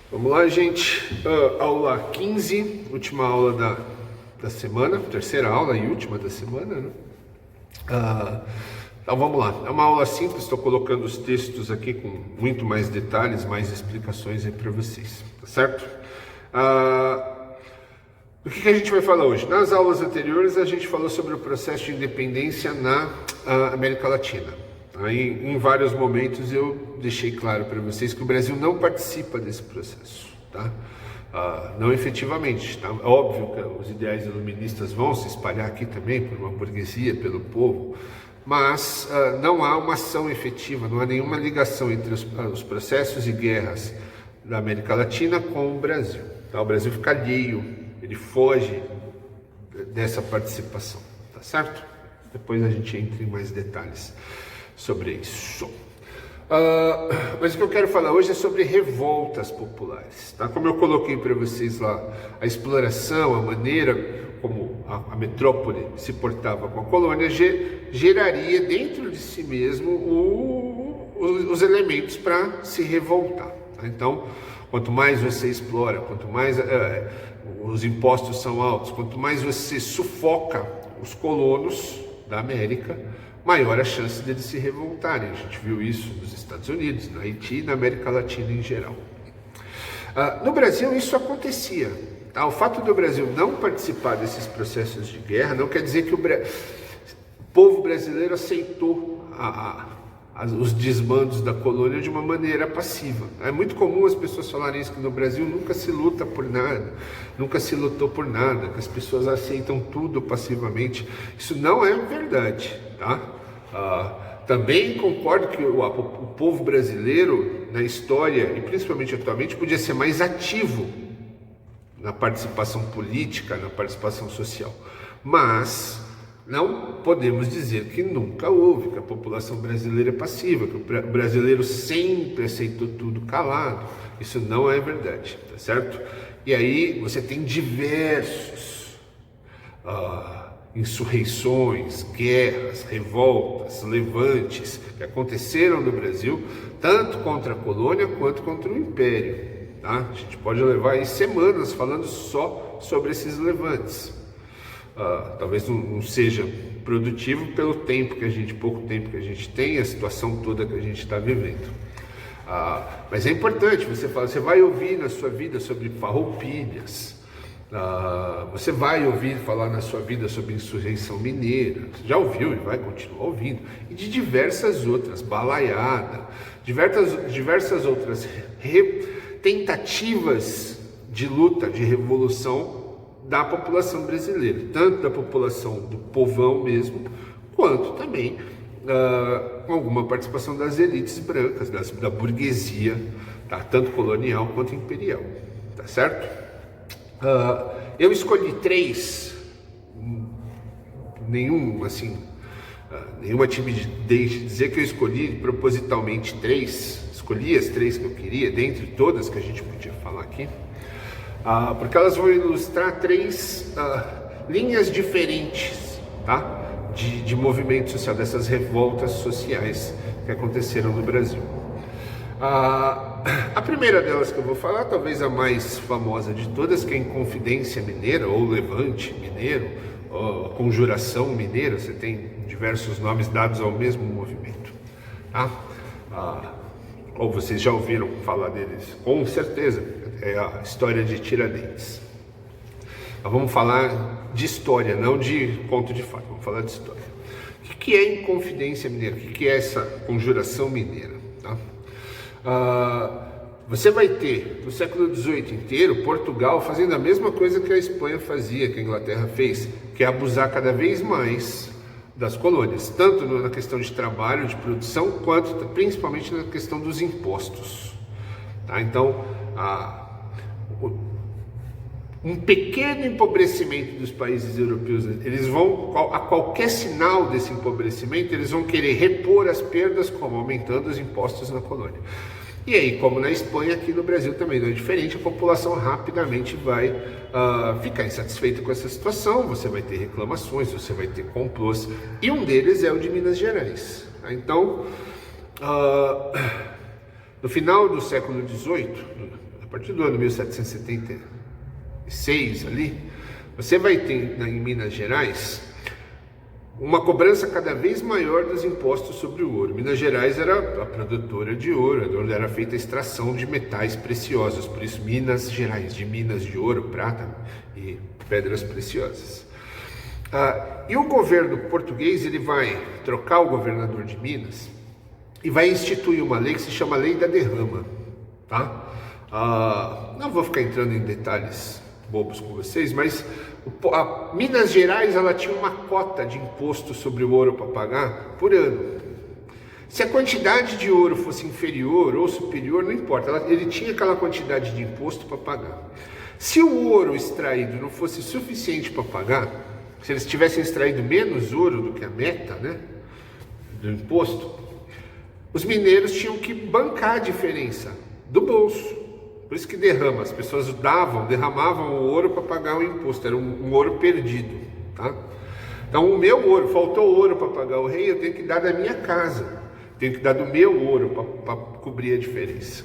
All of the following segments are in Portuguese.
Vamos lá, gente. Aula 15, última aula da semana, terceira aula e última da semana, né? Então vamos lá. É uma aula simples, estou colocando os textos aqui com muito mais detalhes, mais explicações aí para vocês, tá certo? O que a gente vai falar hoje? Nas aulas anteriores a gente falou sobre o processo de independência na América Latina. Aí, em vários momentos eu deixei claro para vocês que o Brasil não participa desse processo, tá? Não efetivamente, tá? Óbvio que os ideais iluministas vão se espalhar aqui também por uma burguesia, pelo povo, mas não há uma ação efetiva, não há nenhuma ligação entre os processos e guerras da América Latina com o Brasil, tá? O Brasil fica alheio, ele foge dessa participação, tá certo? Depois a gente entra em mais detalhes sobre isso. Mas o que eu quero falar hoje é sobre revoltas populares, tá? Como eu coloquei para vocês lá, a exploração, a maneira como a metrópole se portava com a colônia geraria dentro de si mesmo os elementos para se revoltar, tá? Então, quanto mais você explora, quanto mais os impostos são altos, quanto mais você sufoca os colonos da América, maior a chance deles se revoltarem. A gente viu isso nos Estados Unidos, na Haiti e na América Latina em geral. No Brasil isso acontecia, tá? O fato do Brasil não participar desses processos de guerra não quer dizer que o povo brasileiro aceitou os desmandos da colônia de uma maneira passiva. É muito comum as pessoas falarem isso, que no Brasil nunca se luta por nada, nunca se lutou por nada, que as pessoas aceitam tudo passivamente. Isso não é verdade, tá? Também concordo que o povo brasileiro, na história e principalmente atualmente, podia ser mais ativo na participação política, na participação social, mas não podemos dizer que nunca houve, que a população brasileira é passiva, que o brasileiro sempre aceitou tudo calado. Isso não é verdade, tá certo? E aí você tem diversos insurreições, guerras, revoltas, levantes que aconteceram no Brasil, tanto contra a colônia quanto contra o império, tá? A gente pode levar aí semanas falando só sobre esses levantes. Talvez não seja produtivo pelo pouco tempo que a gente tem, a situação toda que a gente está vivendo. Mas é importante, você vai ouvir na sua vida sobre farroupilhas, você vai ouvir falar na sua vida sobre insurreição mineira, você já ouviu e vai continuar ouvindo, e de diversas outras, balaiada, diversas outras tentativas de luta, de revolução da população brasileira, tanto da população do povão mesmo, quanto também com alguma participação das elites brancas, da burguesia, tá? Tanto colonial quanto imperial, tá certo? Eu escolhi três, nenhuma timidez de dizer que eu escolhi propositalmente três, escolhi as três que eu queria, dentre todas que a gente podia falar aqui, porque elas vão ilustrar três linhas diferentes, tá? De movimento social, dessas revoltas sociais que aconteceram no Brasil. A primeira delas que eu vou falar, talvez a mais famosa de todas, que é a Inconfidência Mineira, ou Levante Mineiro, ou Conjuração Mineira, você tem diversos nomes dados ao mesmo movimento, tá? Ou vocês já ouviram falar deles, com certeza, é a história de Tiradentes. Mas vamos falar de história, não de conto de fato, vamos falar de história. O que é Inconfidência Mineira? O que é essa Conjuração Mineira? Tá? Você vai ter, no século XVIII inteiro, Portugal fazendo a mesma coisa que a Espanha fazia, que a Inglaterra fez, que é abusar cada vez mais das colônias, tanto na questão de trabalho, de produção, quanto principalmente na questão dos impostos. Tá? Então, um pequeno empobrecimento dos países europeus, eles vão, a qualquer sinal desse empobrecimento, eles vão querer repor as perdas, como aumentando os impostos na colônia. E aí, como na Espanha, aqui no Brasil também não é diferente, a população rapidamente vai ficar insatisfeita com essa situação, você vai ter reclamações, você vai ter complôs, e um deles é o de Minas Gerais. Então, no final do século XVIII, a partir do ano 1776 ali, você vai ter em Minas Gerais uma cobrança cada vez maior dos impostos sobre o ouro. Minas Gerais era a produtora de ouro, onde era feita a extração de metais preciosos, por isso Minas Gerais, de minas de ouro, prata e pedras preciosas. E o governo português ele vai trocar o governador de Minas e vai instituir uma lei que se chama Lei da Derrama. Tá? Não vou ficar entrando em detalhes bobos com vocês, mas Minas Gerais ela tinha uma cota de imposto sobre o ouro para pagar por ano. Se a quantidade de ouro fosse inferior ou superior, não importa, ele tinha aquela quantidade de imposto para pagar. Se o ouro extraído não fosse suficiente para pagar, se eles tivessem extraído menos ouro do que a meta, né, do imposto, os mineiros tinham que bancar a diferença do bolso. Por isso que derrama, as pessoas derramavam o ouro para pagar o imposto, era um ouro perdido, tá? Então o meu ouro, faltou ouro para pagar o rei, eu tenho que dar da minha casa, tenho que dar do meu ouro para cobrir a diferença.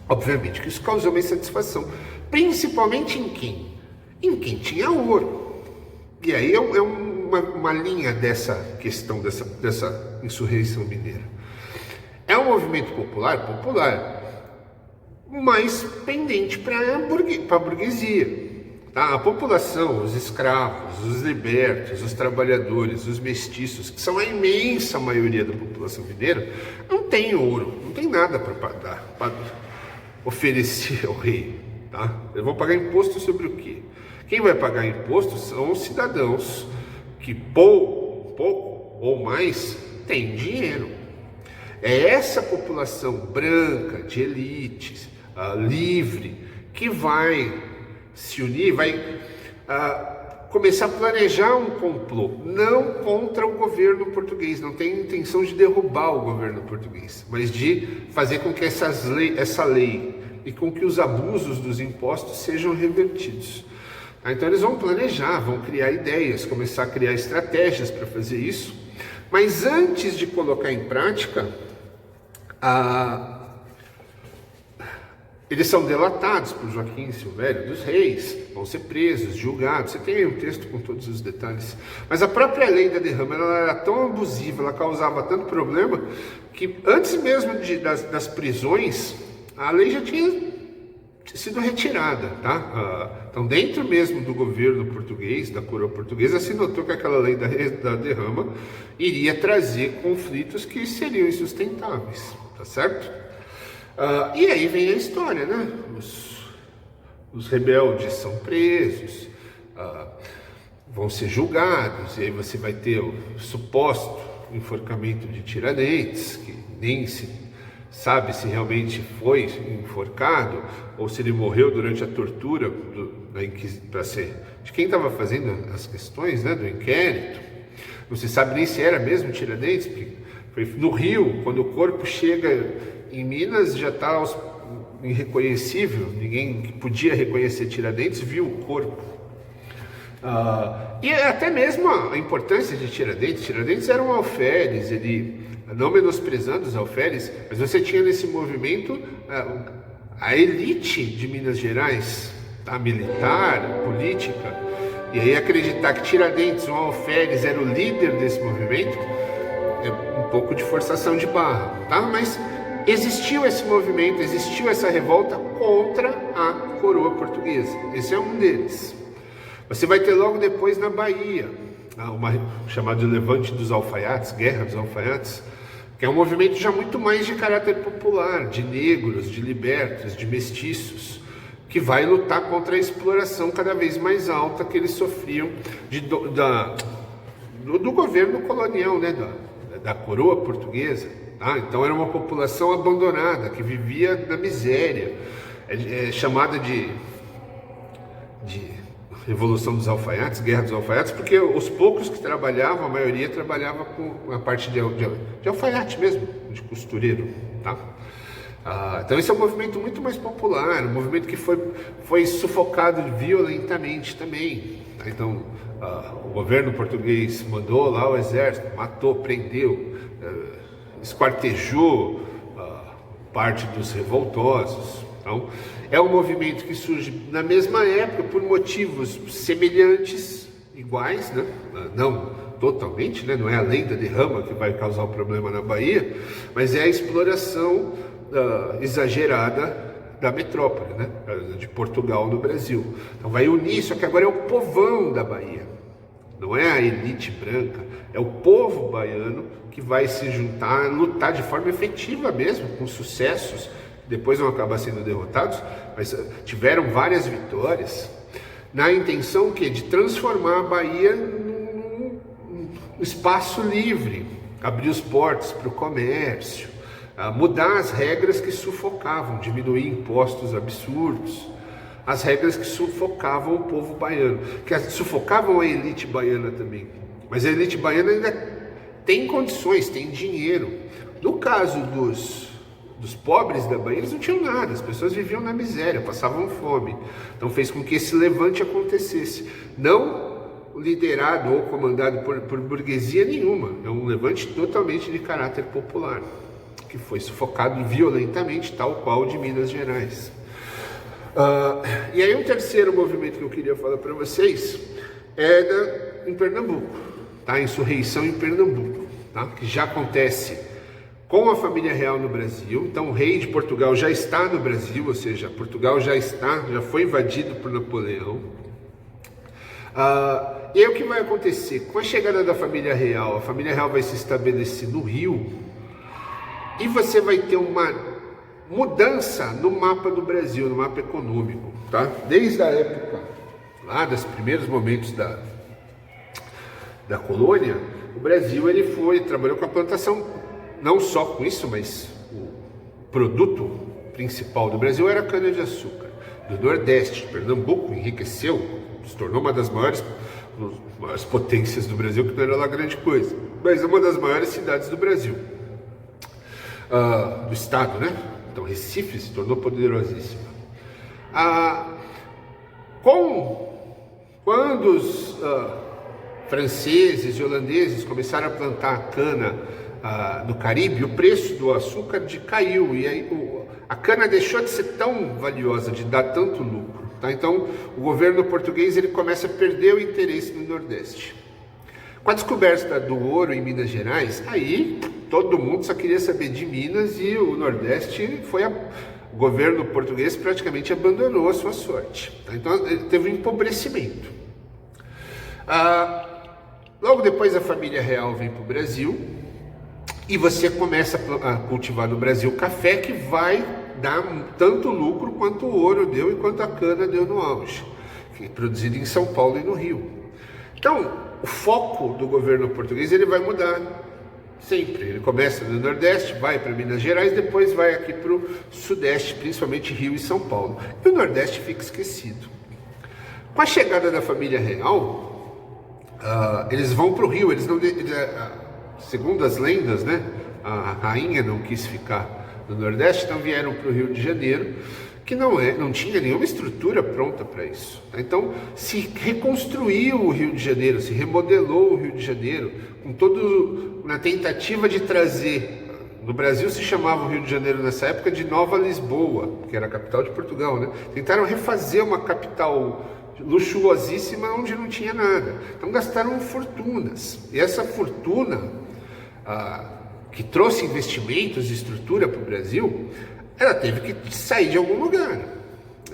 Obviamente que isso causou uma insatisfação, principalmente em quem? Em quem tinha ouro. E aí é uma linha dessa questão, dessa insurreição mineira. É um movimento popular, mas pendente para a burguesia. Tá? A população, os escravos, os libertos, os trabalhadores, os mestiços, que são a imensa maioria da população mineira, não tem ouro, não tem nada para oferecer ao rei. Tá? Eles vão pagar imposto sobre o quê? Quem vai pagar imposto são os cidadãos que pouco ou mais têm dinheiro. É essa população branca, de elites, livre, que vai se unir, vai começar a planejar um complô, não contra o governo português, não tem intenção de derrubar o governo português, mas de fazer com que essa lei e com que os abusos dos impostos sejam revertidos. Então eles vão planejar, vão criar ideias, começar a criar estratégias para fazer isso, mas antes de colocar em prática, eles são delatados por Joaquim Silvério dos Reis, vão ser presos, julgados. Você tem aí um texto com todos os detalhes. Mas a própria lei da derrama ela era tão abusiva, ela causava tanto problema, que antes mesmo das prisões, a lei já tinha sido retirada. Tá? Então, dentro mesmo do governo português, da coroa portuguesa, se notou que aquela lei da derrama iria trazer conflitos que seriam insustentáveis. Tá certo? E aí vem a história, né? Os rebeldes são presos, vão ser julgados, e aí você vai ter o suposto enforcamento de Tiradentes, que nem se sabe se realmente foi enforcado ou se ele morreu durante a tortura de quem estava fazendo as questões, né, do inquérito. Não se sabe nem se era mesmo Tiradentes, porque foi no Rio, quando o corpo chega em Minas, já está irreconhecível, ninguém que podia reconhecer Tiradentes viu o corpo. E até mesmo a importância de Tiradentes. Tiradentes era um alferes, ele, não menosprezando os alferes, mas você tinha nesse movimento a elite de Minas Gerais, tá? Militar, política, e aí acreditar que Tiradentes, um alferes, era o líder desse movimento, é um pouco de forçação de barra, tá? Mas existiu esse movimento, existiu essa revolta contra a coroa portuguesa. Esse é um deles. Você vai ter logo depois na Bahia, uma chamada de Levante dos Alfaiates, Guerra dos Alfaiates, que é um movimento já muito mais de caráter popular, de negros, de libertos, de mestiços, que vai lutar contra a exploração cada vez mais alta que eles sofriam do governo colonial, né, da coroa portuguesa. Então era uma população abandonada, que vivia na miséria, chamada de Revolução dos Alfaiates, Guerra dos Alfaiates, porque os poucos que trabalhavam, a maioria trabalhava com a parte de alfaiate mesmo, de costureiro. Tá? Então esse é um movimento muito mais popular, um movimento que foi sufocado violentamente também. Tá? Então o governo português mandou lá o exército, matou, prendeu, esquartejou parte dos revoltosos. Então, é um movimento que surge na mesma época por motivos semelhantes, iguais, né? Não totalmente, né? Não é a lenda de Rama que vai causar o problema na Bahia, mas é a exploração exagerada da metrópole, né? De Portugal no Brasil. Então vai unir, só que agora é o povão da Bahia, não é a elite branca, é o povo baiano que vai se juntar, lutar de forma efetiva mesmo, com sucessos, depois vão acabar sendo derrotados, mas tiveram várias vitórias, na intenção que de transformar a Bahia num espaço livre, abrir os portos para o comércio, mudar as regras que sufocavam, diminuir impostos absurdos, as regras que sufocavam o povo baiano, que sufocavam a elite baiana também, mas a elite baiana ainda tem condições, tem dinheiro. No caso dos pobres da Bahia, eles não tinham nada, as pessoas viviam na miséria, passavam fome, então fez com que esse levante acontecesse, não liderado ou comandado por burguesia nenhuma, é um levante totalmente de caráter popular, que foi sufocado violentamente, tal qual o de Minas Gerais. E aí um terceiro movimento que eu queria falar para vocês é em Pernambuco, tá? A insurreição em Pernambuco, tá? Que já acontece com a família real no Brasil. Então o rei de Portugal já está no Brasil, ou seja, Portugal já foi invadido por Napoleão. E aí o que vai acontecer? Com a chegada da família real, a família real vai se estabelecer no Rio, e você vai ter uma mudança no mapa do Brasil, no mapa econômico, tá? Desde a época, lá dos primeiros momentos da colônia, o Brasil ele trabalhou com a plantação, não só com isso, mas o produto principal do Brasil era a cana-de-açúcar. Do Nordeste, Pernambuco enriqueceu, se tornou uma das maiores potências do Brasil, que não era lá grande coisa, mas é uma das maiores cidades do Brasil. Do estado, né? Então Recife se tornou poderosíssima. Quando os franceses e holandeses começaram a plantar cana no Caribe, o preço do açúcar caiu, e aí a cana deixou de ser tão valiosa, de dar tanto lucro, tá? Então o governo português ele começa a perder o interesse no Nordeste. Com a descoberta do ouro em Minas Gerais, aí todo mundo só queria saber de Minas, e o Nordeste o governo português praticamente abandonou a sua sorte, tá? Então ele teve um empobrecimento. Logo depois a família real vem para o Brasil, e você começa a cultivar no Brasil café, que vai dar tanto lucro quanto o ouro deu e quanto a cana deu no auge, que é produzido em São Paulo e no Rio. Então o foco do governo português ele vai mudar sempre. Ele começa no Nordeste, vai para Minas Gerais, depois vai aqui para o Sudeste, principalmente Rio e São Paulo. E o Nordeste fica esquecido. Com a chegada da família real, eles vão para o Rio. Segundo as lendas, né, a rainha não quis ficar no Nordeste, então vieram para o Rio de Janeiro, que não tinha nenhuma estrutura pronta para isso. Então se reconstruiu o Rio de Janeiro, se remodelou o Rio de Janeiro, na tentativa de trazer, no Brasil se chamava o Rio de Janeiro nessa época de Nova Lisboa, que era a capital de Portugal, né? Tentaram refazer uma capital luxuosíssima onde não tinha nada. Então gastaram fortunas, e essa fortuna que trouxe investimentos e estrutura para o Brasil, ela teve que sair de algum lugar.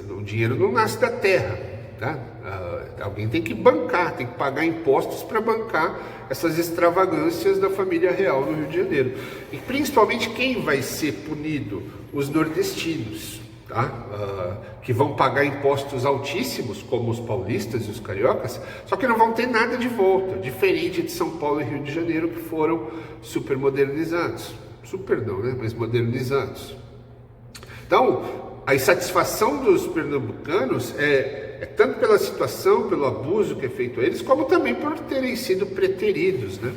O dinheiro não nasce da terra, tá? Alguém tem que bancar, tem que pagar impostos para bancar essas extravagâncias da família real no Rio de Janeiro. E principalmente quem vai ser punido? Os nordestinos, tá? Que vão pagar impostos altíssimos, como os paulistas e os cariocas, só que não vão ter nada de volta, diferente de São Paulo e Rio de Janeiro, que foram super modernizados. Super não, né? Mas modernizados. Então, a insatisfação dos pernambucanos é tanto pela situação, pelo abuso que é feito a eles, como também por terem sido preteridos, né?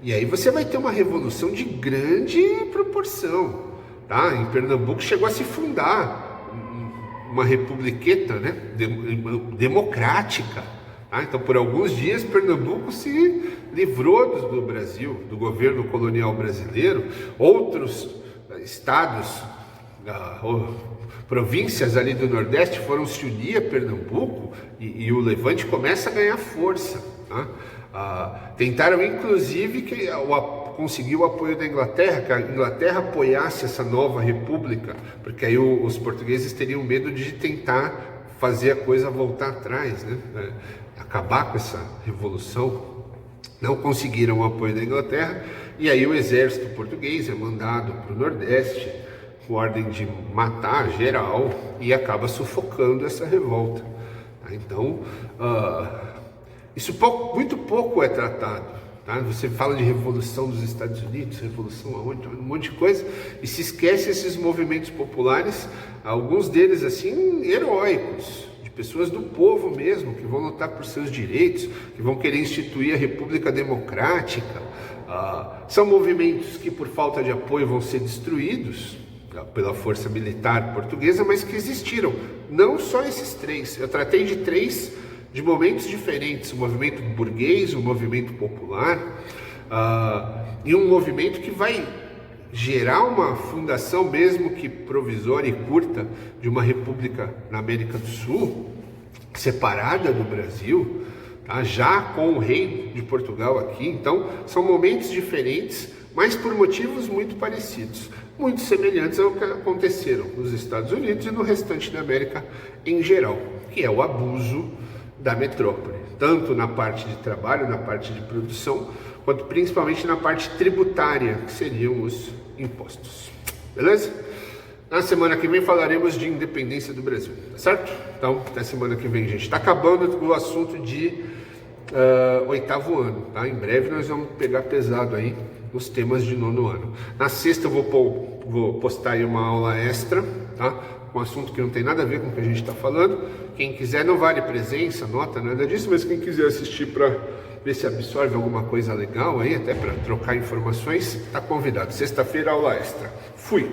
E aí você vai ter uma revolução de grande proporção, tá? Em Pernambuco chegou a se fundar uma republiqueta, né? Democrática, tá? Então, por alguns dias, Pernambuco se livrou do Brasil, do governo colonial brasileiro. Outros estados províncias ali do Nordeste foram se unir a Pernambuco e o Levante começa a ganhar força. Tá? Tentaram inclusive conseguir o apoio da Inglaterra, que a Inglaterra apoiasse essa nova república, porque aí os portugueses teriam medo de tentar fazer a coisa voltar atrás, né? Acabar com essa revolução. Não conseguiram o apoio da Inglaterra, e aí o exército português é mandado para o Nordeste com ordem de matar geral e acaba sufocando essa revolta. Tá? Então, isso muito pouco é tratado. Tá? Você fala de revolução dos Estados Unidos, revolução aonde, um monte de coisa, e se esquece esses movimentos populares, alguns deles assim heróicos, de pessoas do povo mesmo, que vão lutar por seus direitos, que vão querer instituir a República Democrática. São movimentos que por falta de apoio vão ser destruídos pela força militar portuguesa, mas que existiram. Não só esses três, eu tratei de três de momentos diferentes, o movimento burguês, o movimento popular, e um movimento que vai gerar uma fundação, mesmo que provisória e curta, de uma república na América do Sul, separada do Brasil, tá? Já com o rei de Portugal aqui. Então são momentos diferentes, mas por motivos muito parecidos, muito semelhantes ao que aconteceram nos Estados Unidos e no restante da América em geral, que é o abuso da metrópole, tanto na parte de trabalho, na parte de produção, quanto principalmente na parte tributária, que seriam os impostos. Beleza? Na semana que vem falaremos de independência do Brasil, tá certo? Então, até semana que vem, gente. Está acabando o assunto de oitavo ano, tá? Em breve nós vamos pegar pesado aí os temas de nono ano. Na sexta eu vou postar aí uma aula extra, tá? Um assunto que não tem nada a ver com o que a gente está falando. Quem quiser, não vale presença, nota, nada disso, mas quem quiser assistir para ver se absorve alguma coisa legal aí, até para trocar informações, está convidado. Sexta-feira, aula extra. Fui!